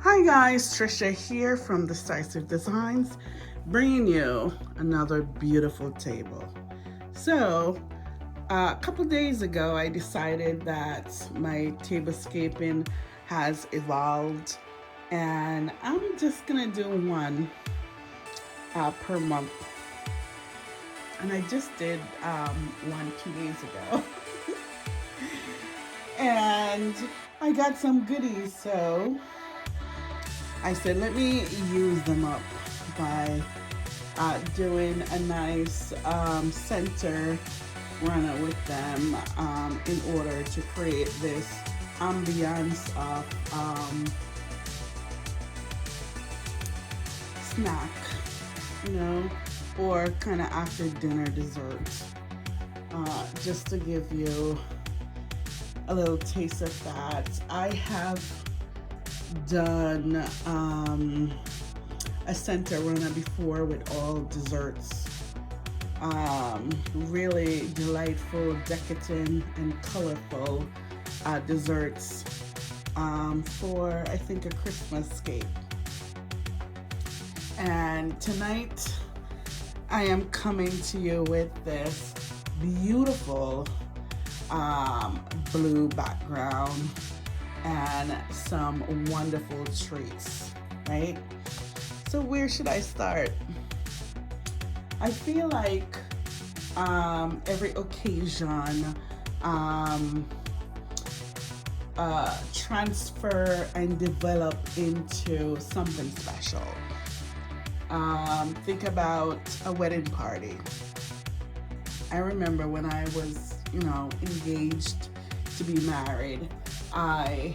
Hi guys, Trisha here from Decisive Designs, bringing you another beautiful table. So, a couple days ago, I decided that my tablescaping has evolved, and I'm just gonna do one per month. And I just did one 2 days ago, and I got some goodies, so I said, let me use them up by doing a nice center runner with them in order to create this ambiance of snack, you know, or kind of after dinner dessert, just to give you a little taste of that. I have done a center runner before with all desserts. Really delightful, decadent, and colorful desserts for, I think, a Christmas scape. And tonight, I am coming to you with this beautiful blue background and some wonderful treats, right? So where should I start? I feel like every occasion transfer and develop into something special. Think about a wedding party. I remember when I was, engaged to be married, I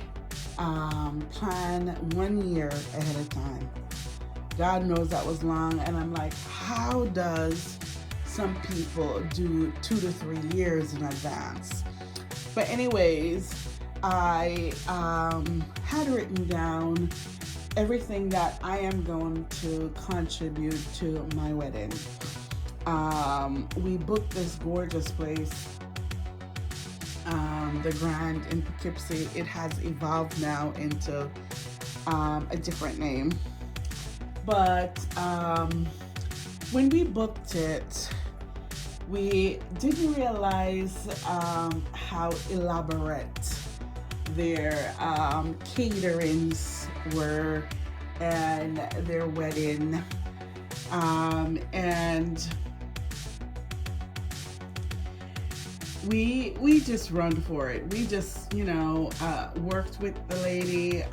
planned 1 year ahead of time. God knows that was long, and I'm like, how does some people do 2 to 3 years in advance? But anyways, I had written down everything that I am going to contribute to my wedding. We booked this gorgeous place, the Grand in Poughkeepsie. It has evolved now into a different name. But when we booked it, we didn't realize how elaborate their caterings were and their wedding. And we just run for it. We just worked with the lady.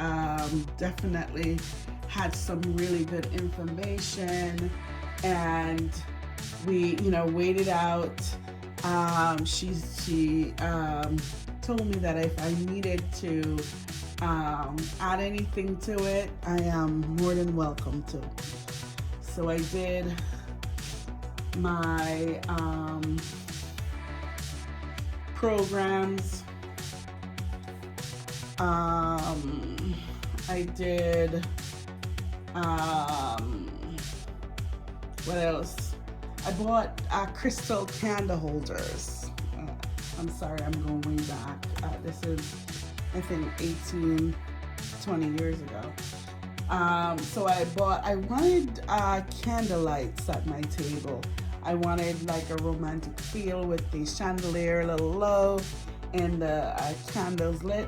Definitely had some really good information, and we waited out. She told me that if I needed to add anything to it, I am more than welcome to. So I did my programs. I did what else? I bought crystal candle holders. I'm sorry, I'm going way back. This is, I think, 18, 20 years ago. So I wanted candle lights at my table. I wanted like a romantic feel with the chandelier a little low and the candles lit.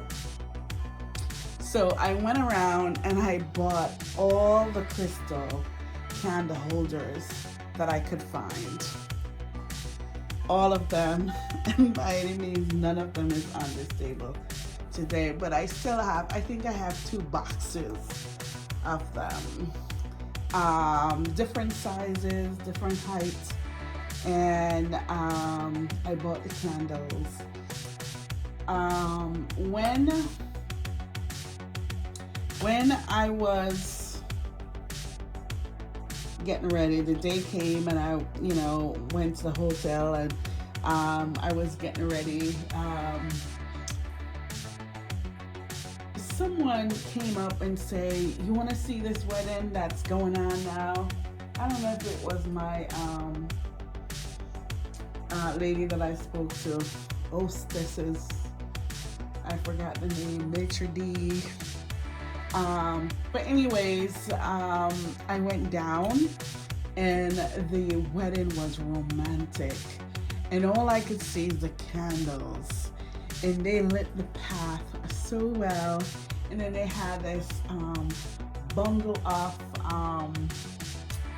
So I went around and I bought all the crystal candle holders that I could find. All of them, and by any means, none of them is on this table today, but I still have, I think I have 2 boxes of them. Different sizes, different heights, and I bought the candles. When I was getting ready, the day came and I, went to the hotel and I was getting ready. Someone came up and say, "You want to see this wedding that's going on now?" I don't know if it was my lady that I spoke to, hostesses. I forgot the name, maitre d'. But anyways, I went down and the wedding was romantic. And all I could see is the candles. And they lit the path so well. And then they had this bundle of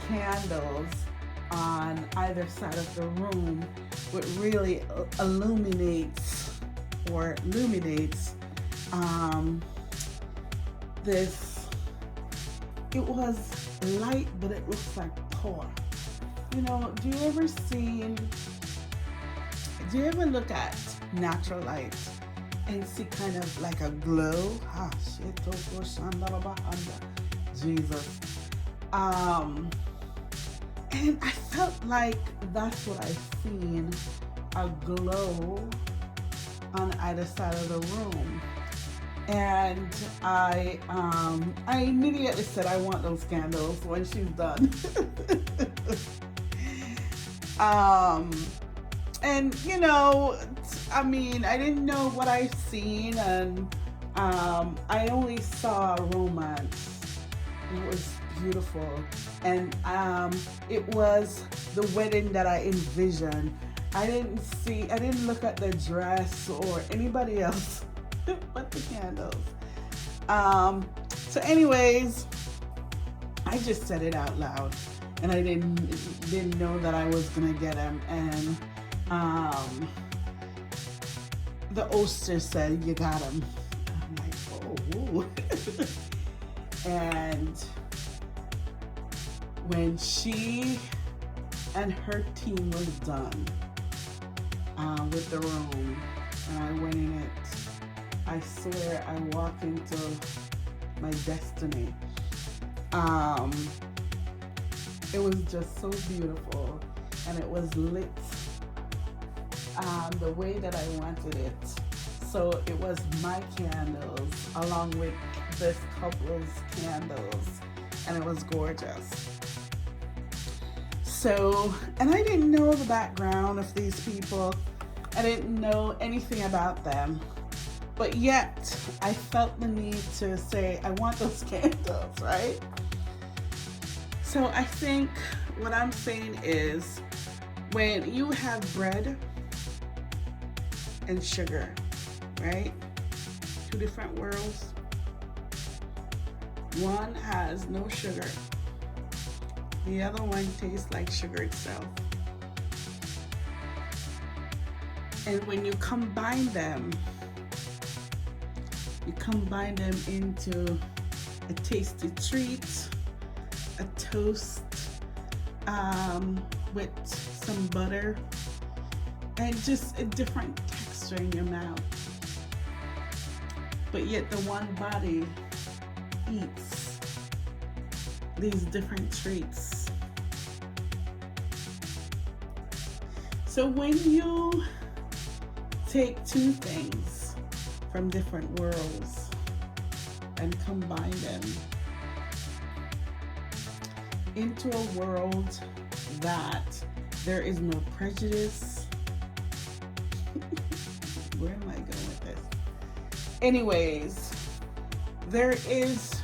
candles on either side of the room, which really illuminates this. It was light, but it looks like poor. You know, do you ever look at natural light and see kind of like a glow? Jesus. And I felt like that's what I seen, a glow on either side of the room. And I immediately said, I want those candles when she's done. And you know, I mean, I didn't know what I've seen, and I only saw romance. It was beautiful, and it was the wedding that I envisioned. I didn't look at the dress or anybody else but the candles. So anyways, I just said it out loud, and I didn't know that I was gonna get them. And the oyster said, "You got them." I'm like, "Oh." And when she and her team was done with the room, and I went in it, I swear I walked into my destiny. It was just so beautiful, and it was lit the way that I wanted it. So it was my candles along with this couple's candles, and it was gorgeous. So, and I didn't know the background of these people. I didn't know anything about them. But yet, I felt the need to say, I want those candles, right? So I think what I'm saying is, when you have bread and sugar, right? Two different worlds. One has no sugar. The other one tastes like sugar itself. And when you combine them into a tasty treat, a toast with some butter, and just a different texture in your mouth. But yet the one body eats these different treats. So when you take two things from different worlds and combine them into a world that there is no prejudice. Where am I going with this? Anyways, there is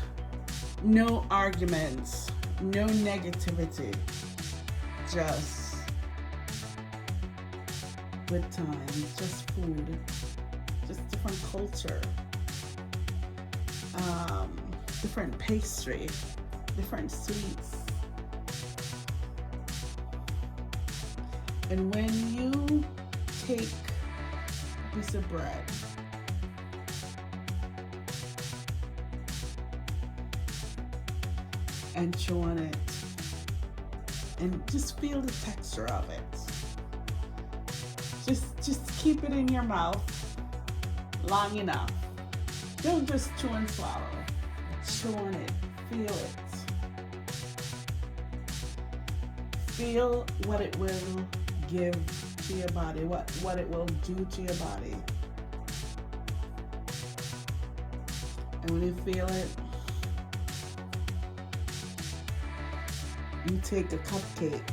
no arguments, no negativity, just good times, just food, just different culture, different pastry, different sweets. And when you take a piece of bread and chew on it and just feel the texture of it, just keep it in your mouth long enough. Don't just chew and swallow. Chew on it, feel it. Feel what it will give to your body, what it will do to your body. And when you feel it, you take a cupcake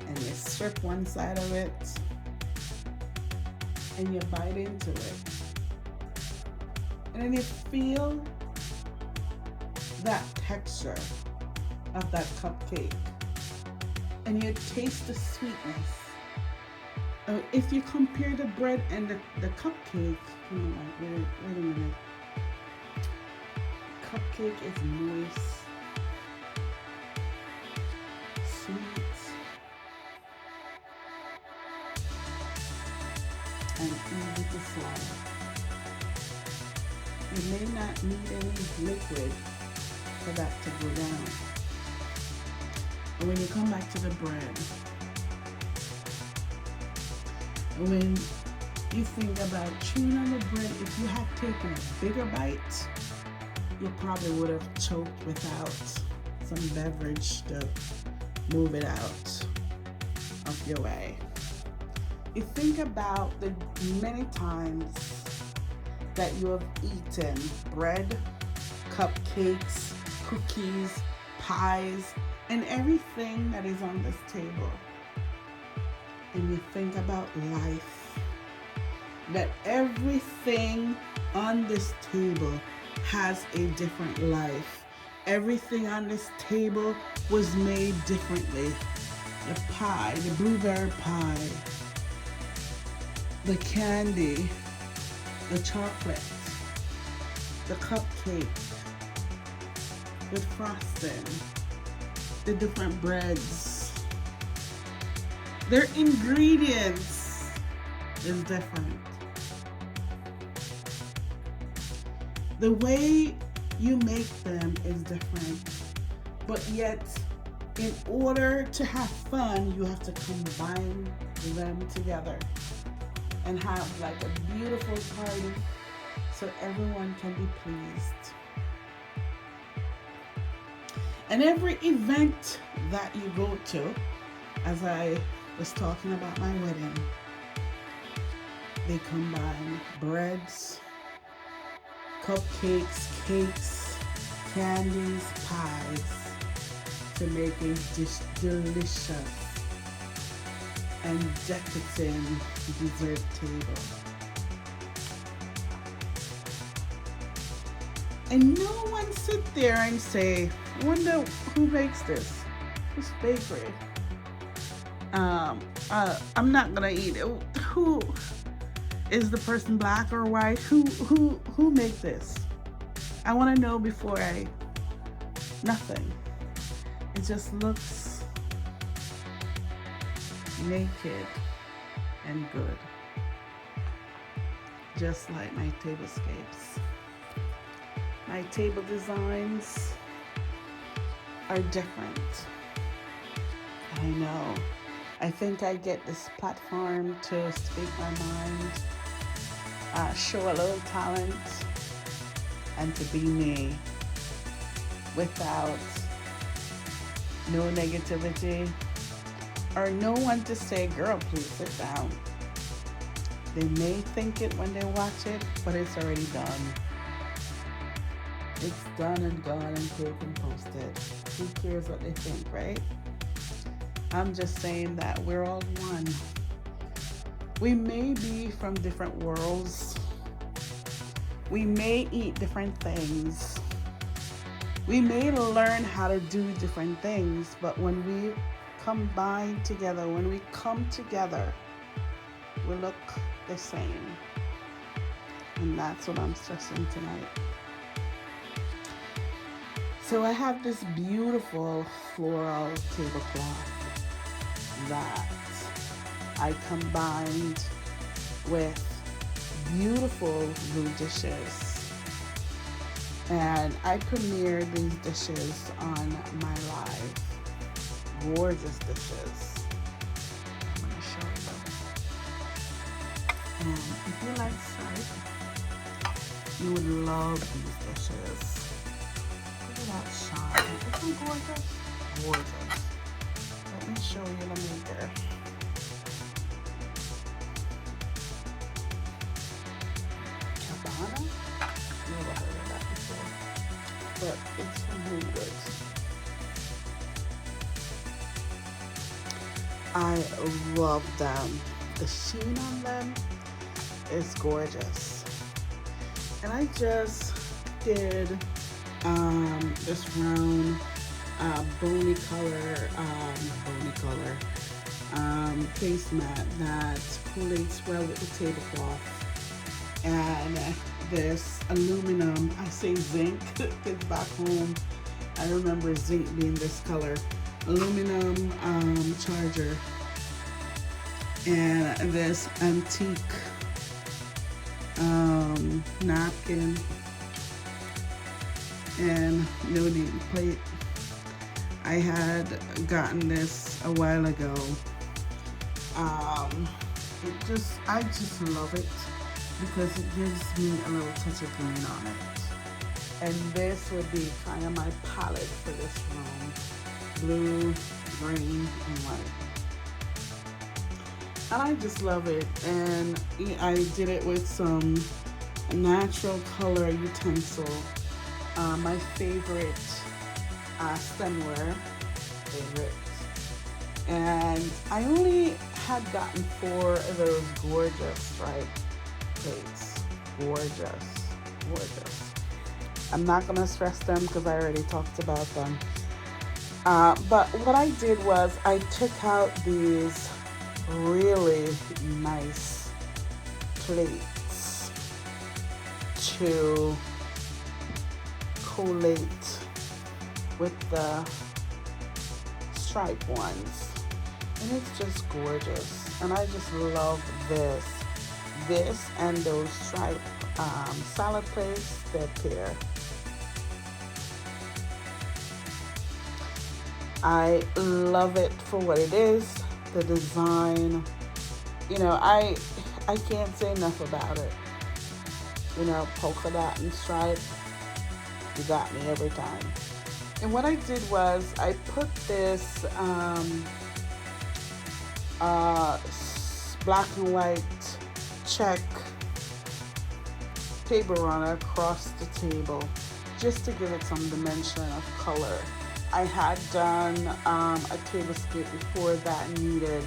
and you strip one side of it and you bite into it. And then you feel that texture of that cupcake, and you taste the sweetness. If you compare the bread and the cupcake, wait a minute. Cupcake is moist, sweet, and easy to swallow. You may not need any liquid for that to go down. And when you come back to the bread, when you think about chewing on the bread, if you had taken a bigger bite, you probably would have choked without some beverage to move it out of your way. You think about the many times that you have eaten bread, cupcakes, cookies, pies, and everything that is on this table. And you think about life, that everything on this table has a different life. Everything on this table was made differently. The pie, the blueberry pie, the candy, the chocolate, the cupcake, the frosting, the different breads. Their ingredients is different. The way you make them is different, but yet in order to have fun, you have to combine them together and have like a beautiful party so everyone can be pleased. And every event that you go to, as I was talking about my wedding, they combine breads, cupcakes, cakes, candies, pies to make a dish delicious and decadent dessert table. And no one sit there and say, I wonder who makes this? Whose bakery? I'm not gonna eat it. Who is the person, black or white? Who make this? I want to know before nothing. It just looks naked and good, just like my tablescapes. My table designs are different. I know. I think I get this platform to speak my mind, show a little talent, and to be me without no negativity or no one to say, girl, please sit down. They may think it when they watch it, but it's already done. It's done and gone and taken and posted. Who cares what they think, right? I'm just saying that we're all one. We may be from different worlds. We may eat different things. We may learn how to do different things, but when we combine together, when we come together, we look the same. And that's what I'm stressing tonight. So I have this beautiful floral tablecloth that I combined with beautiful blue dishes. And I premiered these dishes on my live. Gorgeous dishes. I'm going to show you them. And if you like sight, you would love these dishes. Look at that shine. Isn't it gorgeous? Gorgeous. Let me show you the maker. Cabana? Never heard of that before. But it's from Home Goods. I love them. The sheen on them is gorgeous. And I just did this round bony color placemat that collates well with the tablecloth, and this aluminum, I say zinc because back home I remember zinc being this color, aluminum charger, and this antique napkin and no name plate. I had gotten this a while ago. I just love it because it gives me a little touch of green on it. And this would be kind of my palette for this room: blue, green, and white. And I just love it. And I did it with some natural color utensil. My favorite stemware, and I only had gotten 4 of those gorgeous striped plates. Gorgeous. I'm not gonna stress them because I already talked about them. But what I did was I took out these really nice plates to collate with the stripe ones, and it's just gorgeous. And I just love this and those stripe salad plates. They're pair. I love it for what it is. The design, I can't say enough about it. Polka dot and stripe, you got me every time. And what I did was I put this black and white check table runner across the table just to give it some dimension of color. I had done a tablescape before that needed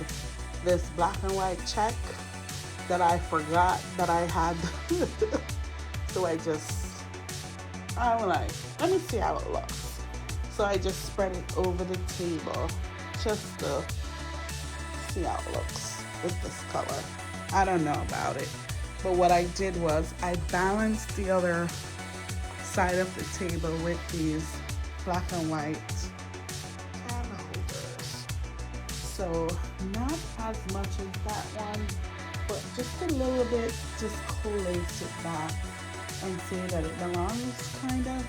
this black and white check that I forgot that I had. So I'm like, let me see how it looks. So I just spread it over the table just to see how it looks with this color. I don't know about it, but what I did was I balanced the other side of the table with these black and white candle holders. So not as much as that one, but just a little bit, just collates it back and say that it belongs, kind of.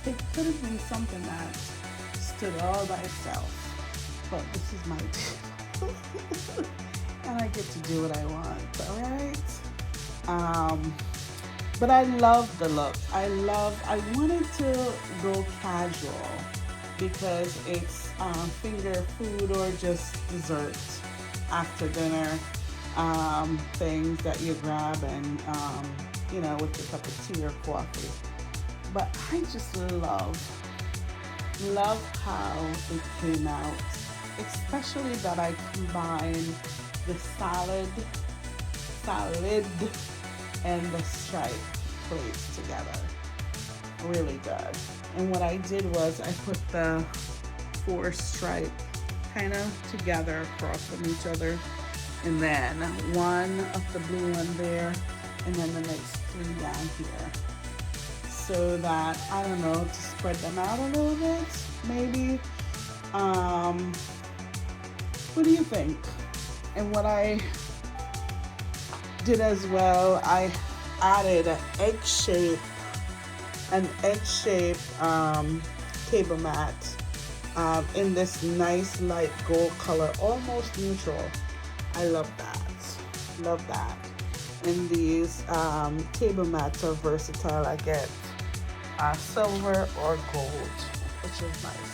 It could have been something that stood all by itself, but this is my table. And I get to do what I want, all right? But I love the look. I wanted to go casual because it's finger food or just dessert after dinner things that you grab and with your cup of tea or coffee. But I just love how it came out, especially that I combined the salad and the stripe plates together. Really good. And what I did was I put the 4 stripe kind of together across from each other, and then one of the blue one there, and then the next 3 down here, so that, I don't know, to spread them out a little bit, maybe. What do you think? And what I did as well, I added an egg-shaped table mat in this nice light gold color, almost neutral. I love that. And these table mats are versatile. I get silver or gold, which is nice.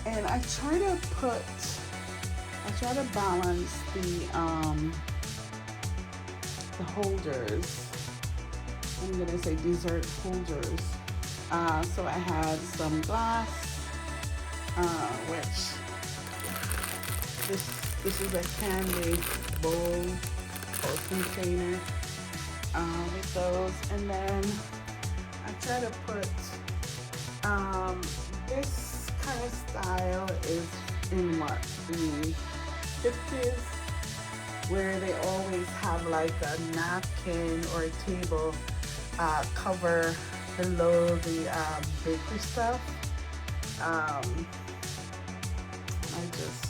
And I try to balance the holders. I'm gonna say dessert holders. So I had some glass, which this is a candy bowl or container. with those. And then I try to put this kind of style is in what, the 50s, where they always have like a napkin or a table cover below the bakery stuff. I just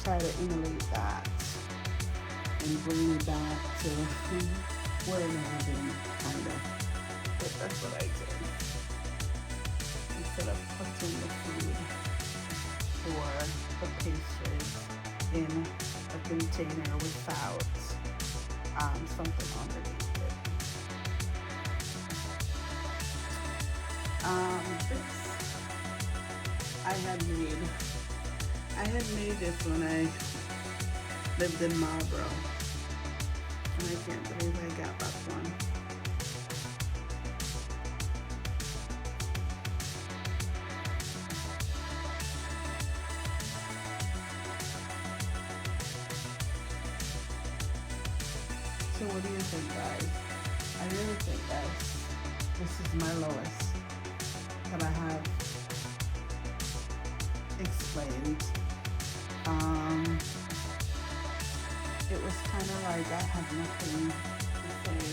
try to emulate that and bring it back to where it has been, kind of. But that's what I did. Instead of putting the food or the pastries in a container without something underneath it. This I had made this when I lived in Marlboro, and I can't believe I got that one. So what do you think, guys? I really think that this is my lowest that I have explained. It was kind of like I had nothing to say,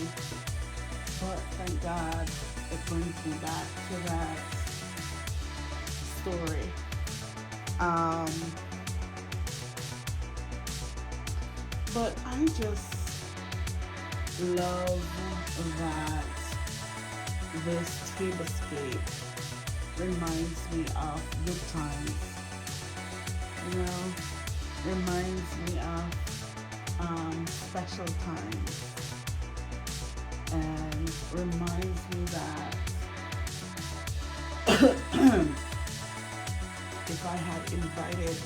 but thank God it brings me back to that story. But I just love that this tablescape reminds me of good times, you know, reminds me of special times, and reminds me that if I had invited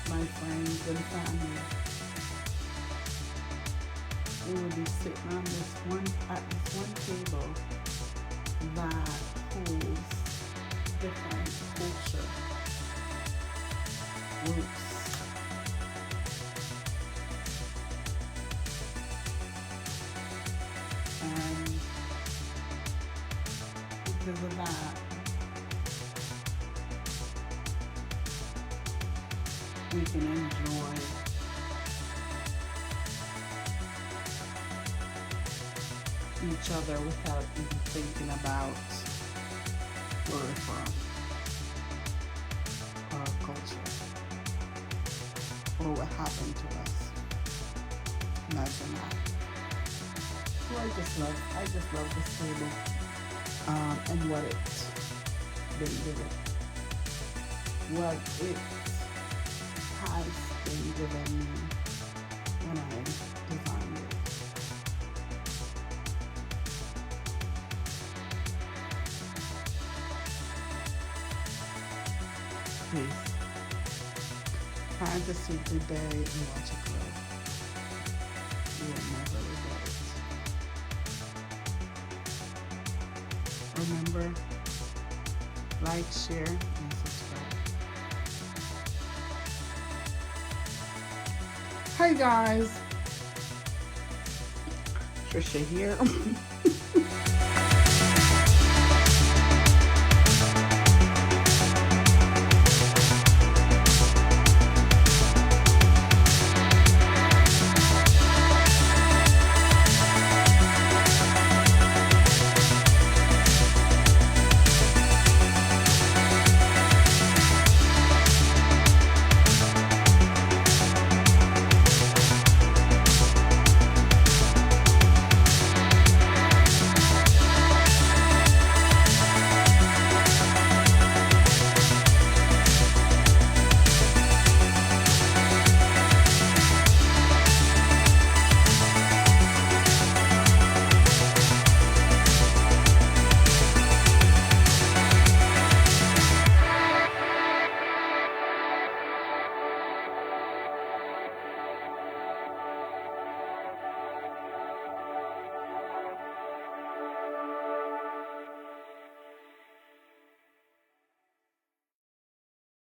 my friends and family, we would be sitting on at this one table that holds different culture, groups, and because of that, we can enjoy each other without even thinking about where we're from, our culture, or what happened to us. Imagine that. So I just love this table, and what it's been given, what it has been given me when I designed it. Peace. Time to sleep today and watch it grow. You will never regret it. Remember, like, share, and subscribe. Hi guys, Trisha here.